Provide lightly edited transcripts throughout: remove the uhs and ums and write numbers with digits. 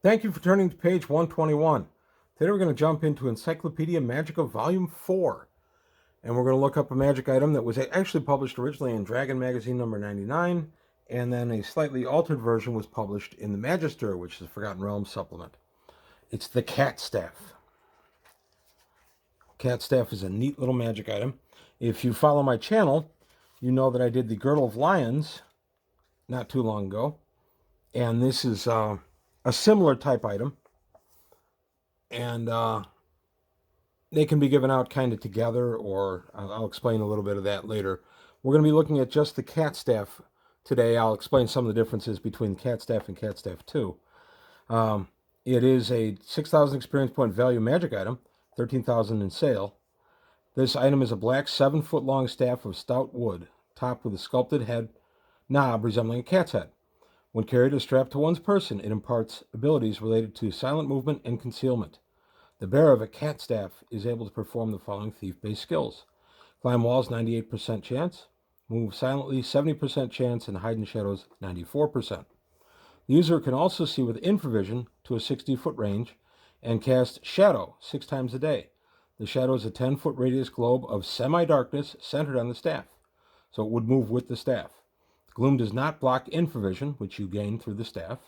Thank you for turning to page 121. Today we're going to jump into Encyclopedia Magica Volume 4. And we're going to look up a magic item that was actually published originally in Dragon Magazine number 99, and then a slightly altered version was published in the Magister, which is the Forgotten Realms supplement. It's the Catstaff. Catstaff is a neat little magic item. If you follow my channel, you know that I did the Girdle of Lions not too long ago. And this is a similar type item. And they can be given out kind of together, or I'll explain a little bit of that later. We're going to be looking at just the Catstaff today. I'll explain some of the differences between Catstaff and Catstaff 2. It is a 6,000 experience point value magic item, 13,000 in sale. This item is a black 7-foot long staff of stout wood, topped with a sculpted head knob resembling a cat's head. When carried or strapped to one's person, it imparts abilities related to silent movement and concealment. The bearer of a catstaff is able to perform the following thief-based skills: climb walls, 98% chance; move silently, 70% chance; and hide in shadows, 94%. The user can also see with infravision to a 60-foot range and cast shadow 6 times a day. The shadow is a 10-foot radius globe of semi-darkness centered on the staff, so it would move with the staff. The gloom does not block infravision, which you gain through the staff,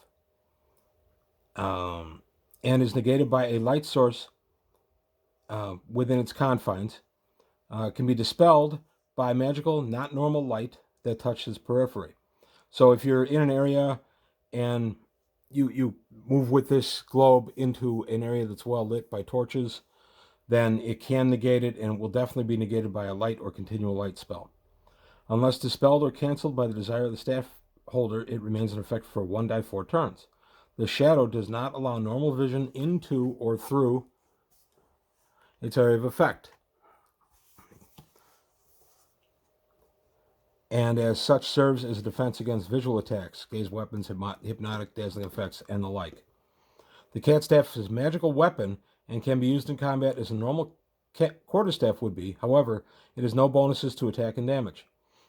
and is negated by a light source within its confines. Can be dispelled by magical, not normal light that touches periphery. So if you're in an area and you move with this globe into an area that's well lit by torches, then it can negate it, and it will definitely be negated by a light or continual light spell. Unless dispelled or canceled by the desire of the staff holder, it remains in effect for 1d4 turns. The shadow does not allow normal vision into or through its area of effect, and as such serves as a defense against visual attacks, gaze weapons, hypnotic, dazzling effects, and the like. The Catstaff is a magical weapon and can be used in combat as a normal quarterstaff would be. However, it has no bonuses to attack and damage.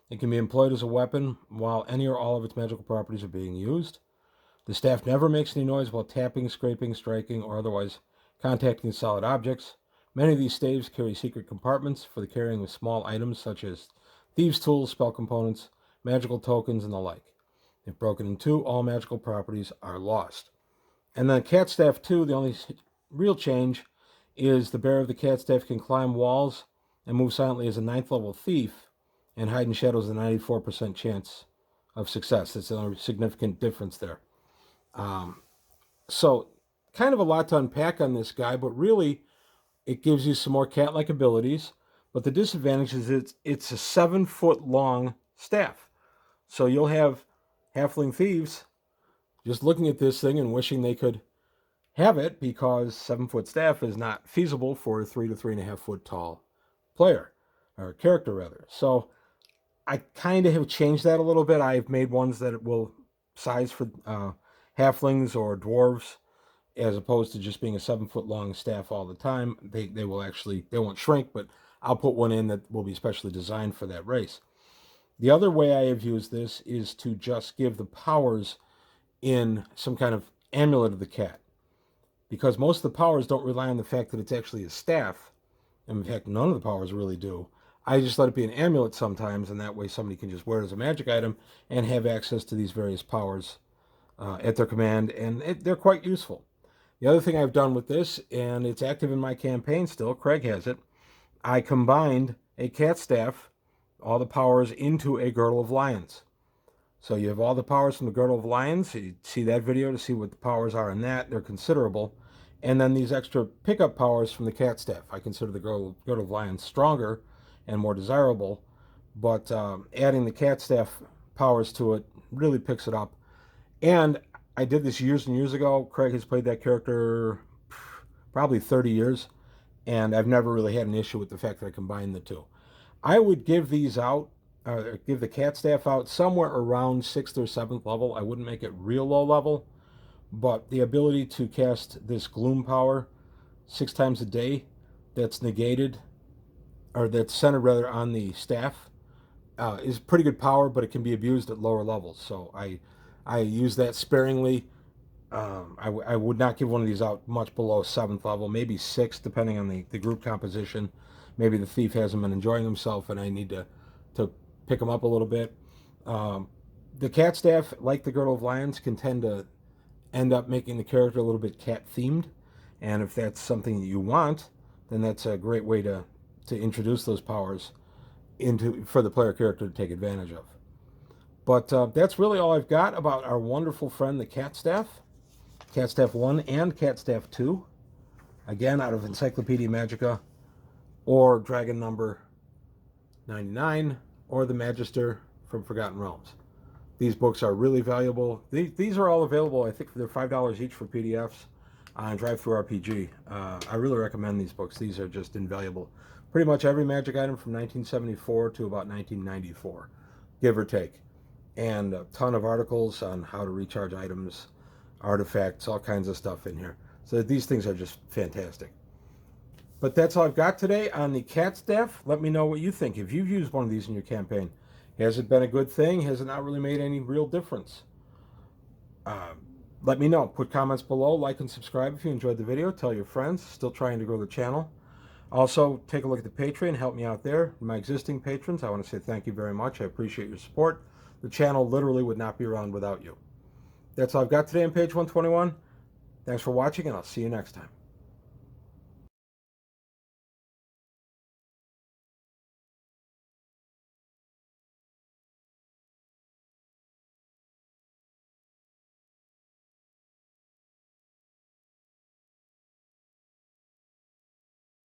It can be employed as a weapon while any or all of its magical properties are being used. The staff never makes any noise while tapping, scraping, striking, or otherwise contacting solid objects. Many of these staves carry secret compartments for the carrying of small items such as thieves' tools, spell components, magical tokens, and the like. If broken in two, all magical properties are lost. And then Catstaff 2, the only real change is the bearer of the Catstaff can climb walls and move silently as a 9th level thief, and hide in shadows with a 94% chance of success. That's a significant difference there. So kind of a lot to unpack on this guy, but really it gives you some more cat-like abilities. But the disadvantage is it's a 7-foot long staff. So you'll have halfling thieves just looking at this thing and wishing they could have it, because 7-foot staff is not feasible for a 3 to 3.5 foot tall player, or character rather. So I kind of have changed that a little bit. I've made ones that will size for halflings or dwarves, as opposed to just being a 7-foot long staff all the time. They won't shrink, but I'll put one in that will be specially designed for that race. The other way I have used this is to just give the powers in some kind of amulet of the cat, because most of the powers don't rely on the fact that it's actually a staff. In fact, none of the powers really do. I just let it be an amulet sometimes, and that way somebody can just wear it as a magic item and have access to these various powers at their command, and they're quite useful. The other thing I've done with this, and it's active in my campaign still, Craig has it, I combined a Catstaff, all the powers, into a Girdle of Lions. So you have all the powers from the Girdle of Lions. You see that video to see what the powers are in that. They're considerable. And then these extra pickup powers from the Catstaff. I consider the Girdle of Lions stronger and more desirable, but adding the Catstaff powers to it really picks it up. And I did this years and years ago. Craig has played that character probably 30 years, and I've never really had an issue with the fact that I combined the two. I would give these out, give the Catstaff out somewhere around 6th or 7th level. I wouldn't make it real low level, but the ability to cast this gloom power 6 times a day that's negated, or that's centered rather on the staff, is pretty good power, but it can be abused at lower levels. So I use that sparingly I would not give one of these out much below 7th level, maybe 6th, depending on the group composition. Maybe the thief hasn't been enjoying himself and I need to pick him up a little bit. The cat staff, like the Girdle of Lions, can tend to end up making the character a little bit cat themed. And if that's something that you want, then that's a great way to introduce those powers for the player character to take advantage of. But that's really all I've got about our wonderful friend, the Catstaff. Catstaff 1 and Catstaff 2. Again, out of Encyclopedia Magica, or Dragon number 99, or the Magister from Forgotten Realms. These books are really valuable. These are all available. I think they're $5 each for PDFs on Drive-Thru-RPG. I really recommend these books. These are just invaluable. Pretty much every magic item from 1974 to about 1994, give or take. And a ton of articles on how to recharge items, artifacts, all kinds of stuff in here. So these things are just fantastic. But that's all I've got today on the Catstaff. Let me know what you think. If you've used one of these in your campaign, has it been a good thing? Has it not really made any real difference? Let me know. Put comments below. Like and subscribe if you enjoyed the video. Tell your friends. Still trying to grow the channel. Also, take a look at the Patreon. Help me out there. My existing patrons, I want to say thank you very much. I appreciate your support. The channel literally would not be around without you. That's all I've got today on page 121. Thanks for watching, and I'll see you next time.